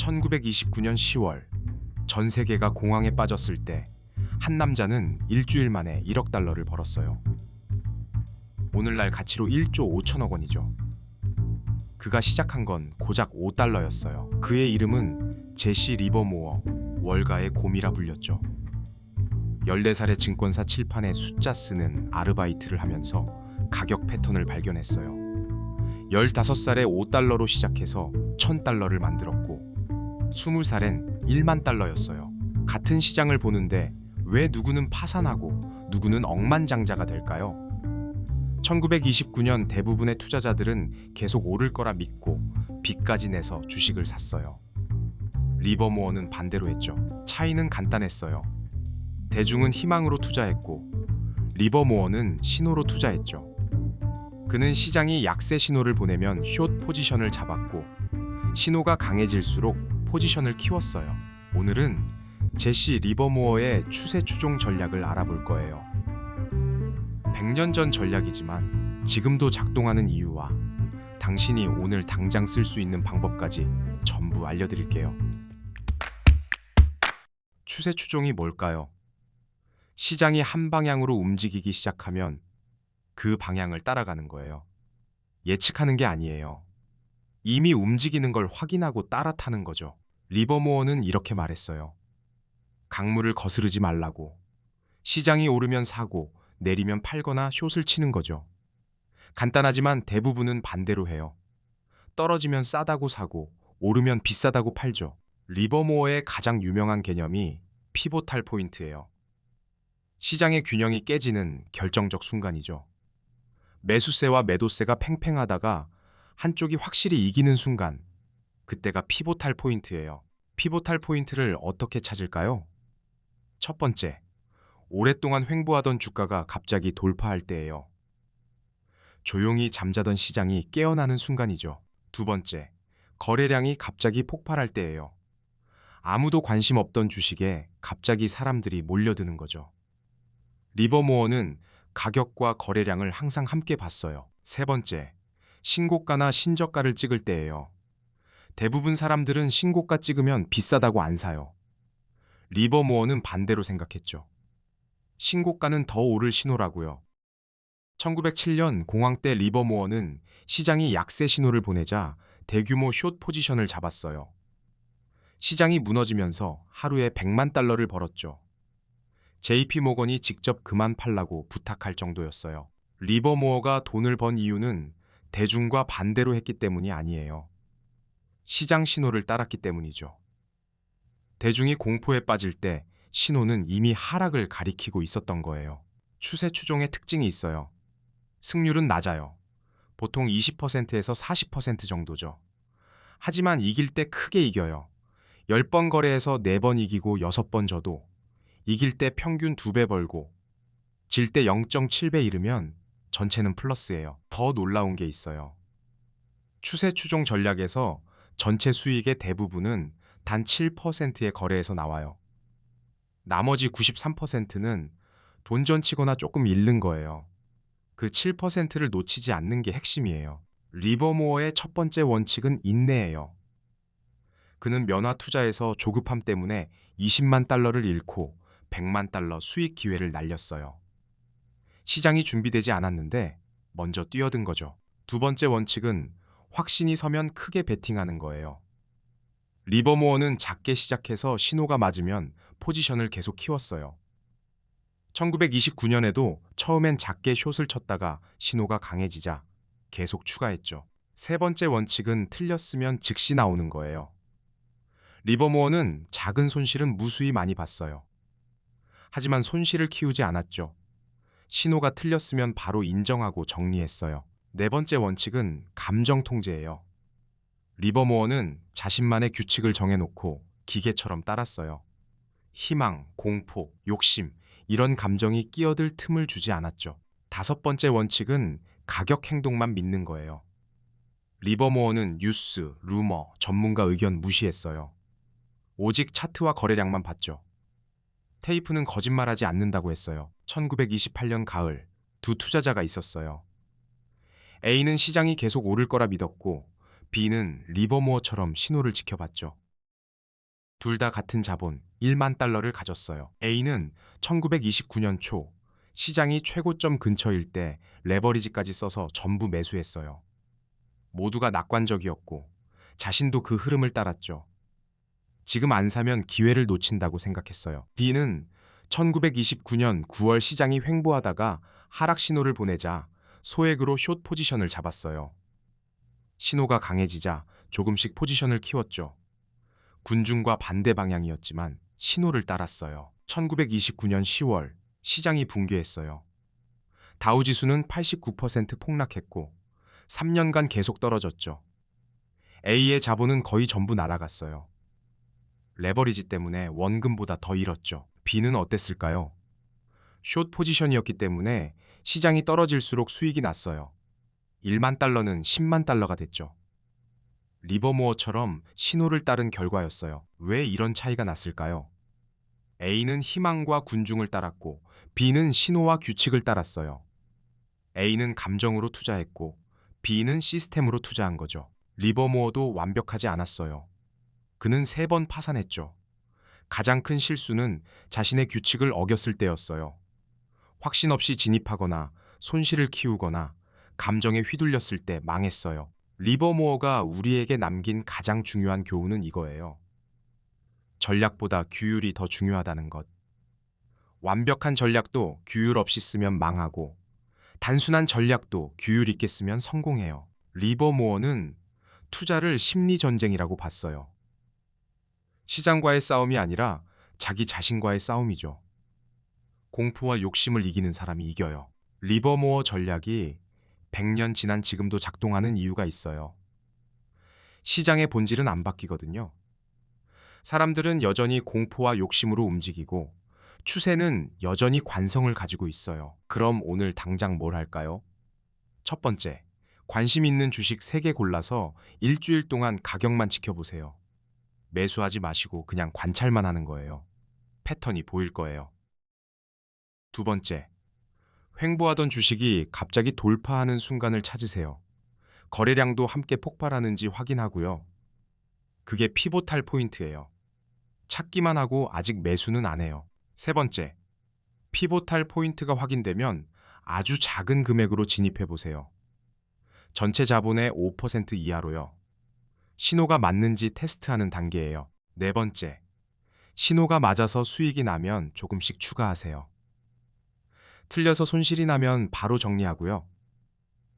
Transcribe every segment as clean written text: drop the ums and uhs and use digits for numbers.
1929년 10월 전 세계가 공황에 빠졌을 때 한 남자는 일주일 만에 1억 달러를 벌었어요. 오늘날 가치로 1조 5천억 원이죠. 그가 시작한 건 고작 5달러였어요. 그의 이름은 제시 리버모어, 월가의 곰이라 불렸죠. 14살의 증권사 칠판에 숫자 쓰는 아르바이트를 하면서 가격 패턴을 발견했어요. 15살에 5달러로 시작해서 1000달러를 만들었고 20살엔 1만 달러였어요. 같은 시장을 보는데 왜 누구는 파산하고 누구는 억만장자가 될까요? 1929년 대부분의 투자자들은 계속 오를 거라 믿고 빚까지 내서 주식을 샀어요. 리버모어는 반대로 했죠. 차이는 간단했어요. 대중은 희망으로 투자했고 리버모어는 신호로 투자했죠. 그는 시장이 약세 신호를 보내면 숏 포지션을 잡았고 신호가 강해질수록 포지션을 키웠어요. 오늘은 제시 리버모어의 추세 추종 전략을 알아볼 거예요. 100년 전 전략이지만 지금도 작동하는 이유와 당신이 오늘 당장 쓸 수 있는 방법까지 전부 알려드릴게요. 추세 추종이 뭘까요? 시장이 한 방향으로 움직이기 시작하면 그 방향을 따라가는 거예요. 예측하는 게 아니에요. 이미 움직이는 걸 확인하고 따라타는 거죠. 리버모어는 이렇게 말했어요. 강물을 거스르지 말라고. 시장이 오르면 사고 내리면 팔거나 숏을 치는 거죠. 간단하지만 대부분은 반대로 해요. 떨어지면 싸다고 사고 오르면 비싸다고 팔죠. 리버모어의 가장 유명한 개념이 피보탈 포인트예요. 시장의 균형이 깨지는 결정적 순간이죠. 매수세와 매도세가 팽팽하다가 한쪽이 확실히 이기는 순간, 그때가 피보탈 포인트예요. 피보탈 포인트를 어떻게 찾을까요? 첫 번째, 오랫동안 횡보하던 주가가 갑자기 돌파할 때예요. 조용히 잠자던 시장이 깨어나는 순간이죠. 두 번째, 거래량이 갑자기 폭발할 때예요. 아무도 관심 없던 주식에 갑자기 사람들이 몰려드는 거죠. 리버모어는 가격과 거래량을 항상 함께 봤어요. 세 번째, 신고가나 신저가를 찍을 때예요. 대부분 사람들은 신고가 찍으면 비싸다고 안 사요. 리버모어는 반대로 생각했죠. 신고가는 더 오를 신호라고요. 1907년 공황 때 리버모어는 시장이 약세 신호를 보내자 대규모 숏 포지션을 잡았어요. 시장이 무너지면서 하루에 100만 달러를 벌었죠. JP 모건이 직접 그만 팔라고 부탁할 정도였어요. 리버모어가 돈을 번 이유는 대중과 반대로 했기 때문이 아니에요. 시장 신호를 따랐기 때문이죠. 대중이 공포에 빠질 때 신호는 이미 하락을 가리키고 있었던 거예요. 추세 추종의 특징이 있어요. 승률은 낮아요. 보통 20%에서 40% 정도죠. 하지만 이길 때 크게 이겨요. 10번 거래해서 4번 이기고 6번 져도 이길 때 평균 2배 벌고 질 때 0.7배 잃으면 전체는 플러스예요. 더 놀라운 게 있어요. 추세 추종 전략에서 전체 수익의 대부분은 단 7%의 거래에서 나와요. 나머지 93%는 돈전 치거나 조금 잃는 거예요. 그 7%를 놓치지 않는 게 핵심이에요. 리버모어의 첫 번째 원칙은 인내예요. 그는 면화 투자에서 조급함 때문에 20만 달러를 잃고 100만 달러 수익 기회를 날렸어요. 시장이 준비되지 않았는데 먼저 뛰어든 거죠. 두 번째 원칙은 확신이 서면 크게 베팅하는 거예요. 리버모어는 작게 시작해서 신호가 맞으면 포지션을 계속 키웠어요. 1929년에도 처음엔 작게 숏을 쳤다가 신호가 강해지자 계속 추가했죠. 세 번째 원칙은 틀렸으면 즉시 나오는 거예요. 리버모어는 작은 손실은 무수히 많이 봤어요. 하지만 손실을 키우지 않았죠. 신호가 틀렸으면 바로 인정하고 정리했어요. 네 번째 원칙은 감정 통제예요. 리버모어는 자신만의 규칙을 정해놓고 기계처럼 따랐어요. 희망, 공포, 욕심, 이런 감정이 끼어들 틈을 주지 않았죠. 다섯 번째 원칙은 가격 행동만 믿는 거예요. 리버모어는 뉴스, 루머, 전문가 의견 무시했어요. 오직 차트와 거래량만 봤죠. 테이프는 거짓말하지 않는다고 했어요. 1928년 가을, 두 투자자가 있었어요. A는 시장이 계속 오를 거라 믿었고 B는 리버모어처럼 신호를 지켜봤죠. 둘 다 같은 자본 1만 달러를 가졌어요. A는 1929년 초 시장이 최고점 근처일 때 레버리지까지 써서 전부 매수했어요. 모두가 낙관적이었고 자신도 그 흐름을 따랐죠. 지금 안 사면 기회를 놓친다고 생각했어요. B는 1929년 9월 시장이 횡보하다가 하락 신호를 보내자 소액으로 숏 포지션을 잡았어요. 신호가 강해지자 조금씩 포지션을 키웠죠. 군중과 반대 방향이었지만 신호를 따랐어요. 1929년 10월 시장이 붕괴했어요. 다우지수는 89% 폭락했고 3년간 계속 떨어졌죠. A의 자본은 거의 전부 날아갔어요. 레버리지 때문에 원금보다 더 잃었죠. B는 어땠을까요? 숏 포지션이었기 때문에 시장이 떨어질수록 수익이 났어요. 1만 달러는 10만 달러가 됐죠. 리버모어처럼 신호를 따른 결과였어요. 왜 이런 차이가 났을까요? A는 희망과 군중을 따랐고 B는 신호와 규칙을 따랐어요. A는 감정으로 투자했고 B는 시스템으로 투자한 거죠. 리버모어도 완벽하지 않았어요. 그는 3번 파산했죠. 가장 큰 실수는 자신의 규칙을 어겼을 때였어요. 확신 없이 진입하거나 손실을 키우거나 감정에 휘둘렸을 때 망했어요. 리버모어가 우리에게 남긴 가장 중요한 교훈은 이거예요. 전략보다 규율이 더 중요하다는 것. 완벽한 전략도 규율 없이 쓰면 망하고 단순한 전략도 규율 있게 쓰면 성공해요. 리버모어는 투자를 심리 전쟁이라고 봤어요. 시장과의 싸움이 아니라 자기 자신과의 싸움이죠. 공포와 욕심을 이기는 사람이 이겨요. 리버모어 전략이 100년 지난 지금도 작동하는 이유가 있어요. 시장의 본질은 안 바뀌거든요. 사람들은 여전히 공포와 욕심으로 움직이고 추세는 여전히 관성을 가지고 있어요. 그럼 오늘 당장 뭘 할까요? 첫 번째, 관심 있는 주식 3개 골라서 일주일 동안 가격만 지켜보세요. 매수하지 마시고 그냥 관찰만 하는 거예요. 패턴이 보일 거예요. 두 번째, 횡보하던 주식이 갑자기 돌파하는 순간을 찾으세요. 거래량도 함께 폭발하는지 확인하고요. 그게 피보탈 포인트예요. 찾기만 하고 아직 매수는 안 해요. 세 번째, 피보탈 포인트가 확인되면 아주 작은 금액으로 진입해 보세요. 전체 자본의 5% 이하로요. 신호가 맞는지 테스트하는 단계예요. 네 번째, 신호가 맞아서 수익이 나면 조금씩 추가하세요. 틀려서 손실이 나면 바로 정리하고요.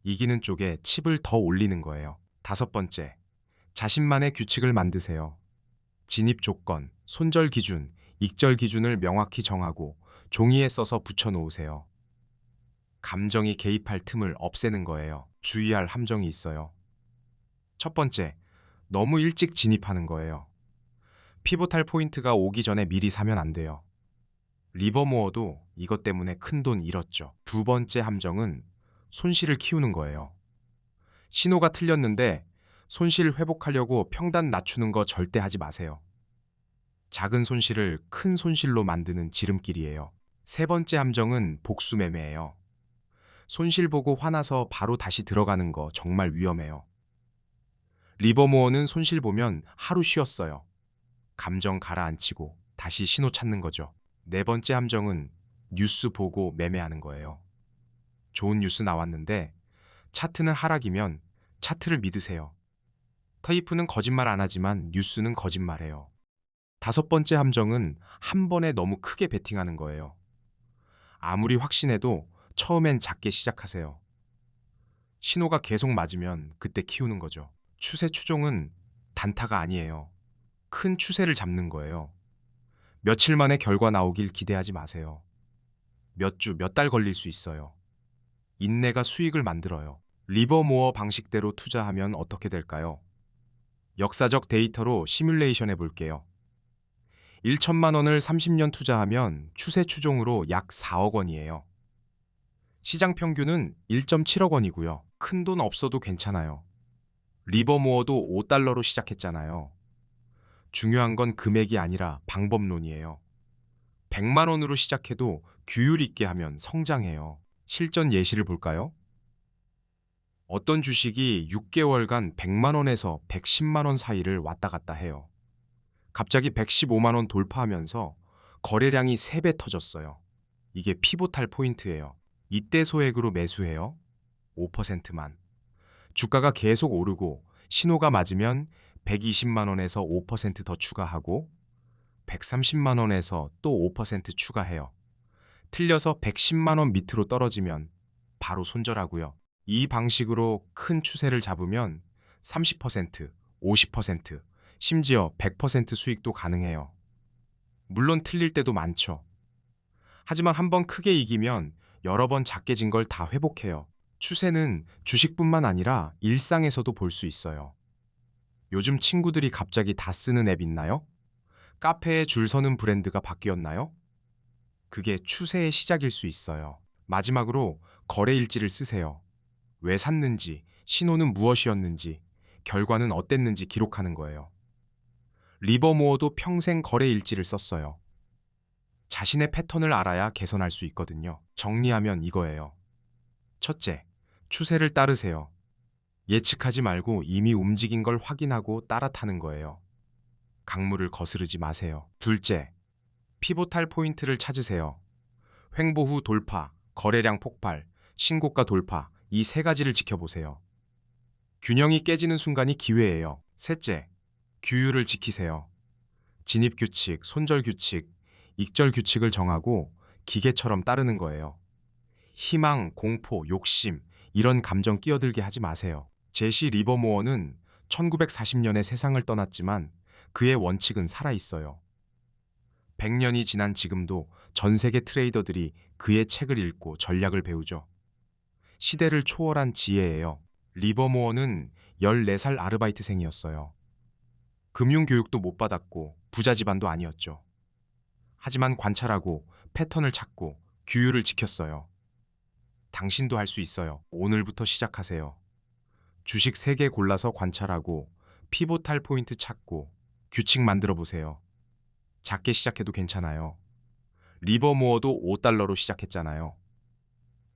이기는 쪽에 칩을 더 올리는 거예요. 다섯 번째, 자신만의 규칙을 만드세요. 진입 조건, 손절 기준, 익절 기준을 명확히 정하고 종이에 써서 붙여 놓으세요. 감정이 개입할 틈을 없애는 거예요. 주의할 함정이 있어요. 첫 번째, 너무 일찍 진입하는 거예요. 피보탈 포인트가 오기 전에 미리 사면 안 돼요. 리버모어도 이것 때문에 큰돈 잃었죠. 두 번째 함정은 손실을 키우는 거예요. 신호가 틀렸는데 손실 회복하려고 평단 낮추는 거 절대 하지 마세요. 작은 손실을 큰 손실로 만드는 지름길이에요. 세 번째 함정은 복수 매매예요. 손실 보고 화나서 바로 다시 들어가는 거 정말 위험해요. 리버모어는 손실 보면 하루 쉬었어요. 감정 가라앉히고 다시 신호 찾는 거죠. 네 번째 함정은 뉴스 보고 매매하는 거예요. 좋은 뉴스 나왔는데 차트는 하락이면 차트를 믿으세요. 테이프는 거짓말 안 하지만 뉴스는 거짓말해요. 다섯 번째 함정은 한 번에 너무 크게 베팅하는 거예요. 아무리 확신해도 처음엔 작게 시작하세요. 신호가 계속 맞으면 그때 키우는 거죠. 추세 추종은 단타가 아니에요. 큰 추세를 잡는 거예요. 며칠 만에 결과 나오길 기대하지 마세요. 몇 주, 몇 달 걸릴 수 있어요. 인내가 수익을 만들어요. 리버모어 방식대로 투자하면 어떻게 될까요? 역사적 데이터로 시뮬레이션 해볼게요. 1천만 원을 30년 투자하면 추세 추종으로 약 4억 원이에요. 시장 평균은 1.7억 원이고요. 큰 돈 없어도 괜찮아요. 리버모어도 5달러로 시작했잖아요. 중요한 건 금액이 아니라 방법론이에요. 100만 원으로 시작해도 규율 있게 하면 성장해요. 실전 예시를 볼까요? 어떤 주식이 6개월간 100만 원에서 110만 원 사이를 왔다 갔다 해요. 갑자기 115만 원 돌파하면서 거래량이 3배 터졌어요. 이게 피보탈 포인트예요. 이때 소액으로 매수해요. 5%만. 주가가 계속 오르고 신호가 맞으면 120만 원에서 5% 더 추가하고 130만 원에서 또 5% 추가해요. 틀려서 110만 원 밑으로 떨어지면 바로 손절하고요. 이 방식으로 큰 추세를 잡으면 30%, 50%, 심지어 100% 수익도 가능해요. 물론 틀릴 때도 많죠. 하지만 한번 크게 이기면 여러 번 작게 진 걸 다 회복해요. 추세는 주식뿐만 아니라 일상에서도 볼 수 있어요. 요즘 친구들이 갑자기 다 쓰는 앱 있나요? 카페에 줄 서는 브랜드가 바뀌었나요? 그게 추세의 시작일 수 있어요. 마지막으로 거래 일지를 쓰세요. 왜 샀는지, 신호는 무엇이었는지, 결과는 어땠는지 기록하는 거예요. 리버모어도 평생 거래 일지를 썼어요. 자신의 패턴을 알아야 개선할 수 있거든요. 정리하면 이거예요. 첫째, 추세를 따르세요. 예측하지 말고 이미 움직인 걸 확인하고 따라타는 거예요. 강물을 거스르지 마세요. 둘째, 피보탈 포인트를 찾으세요. 횡보 후 돌파, 거래량 폭발, 신고가 돌파, 이 3가지를 지켜보세요. 균형이 깨지는 순간이 기회예요. 셋째, 규율을 지키세요. 진입 규칙, 손절 규칙, 익절 규칙을 정하고 기계처럼 따르는 거예요. 희망, 공포, 욕심, 이런 감정 끼어들게 하지 마세요. 제시 리버모어는 1940년에 세상을 떠났지만 그의 원칙은 살아있어요. 100년이 지난 지금도 전 세계 트레이더들이 그의 책을 읽고 전략을 배우죠. 시대를 초월한 지혜예요. 리버모어는 14살 아르바이트생이었어요. 금융교육도 못 받았고 부자 집안도 아니었죠. 하지만 관찰하고 패턴을 찾고 규율을 지켰어요. 당신도 할 수 있어요. 오늘부터 시작하세요. 주식 3개 골라서 관찰하고 피보탈 포인트 찾고 규칙 만들어 보세요. 작게 시작해도 괜찮아요. 리버모어도 $5로 시작했잖아요.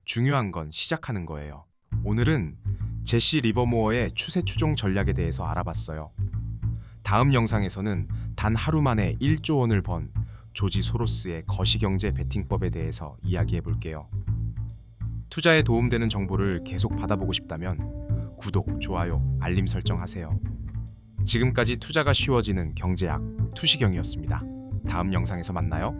중요한 건 시작하는 거예요. 오늘은 제시 리버모어의 추세 추종 전략에 대해서 알아봤어요. 다음 영상에서는 단 하루 만에 1조 원을 번 조지 소로스의 거시경제 베팅법에 대해서 이야기해 볼게요. 투자에 도움되는 정보를 계속 받아보고 싶다면 구독, 좋아요, 알림 설정하세요. 지금까지 투자가 쉬워지는 경제학 투시경이었습니다. 다음 영상에서 만나요.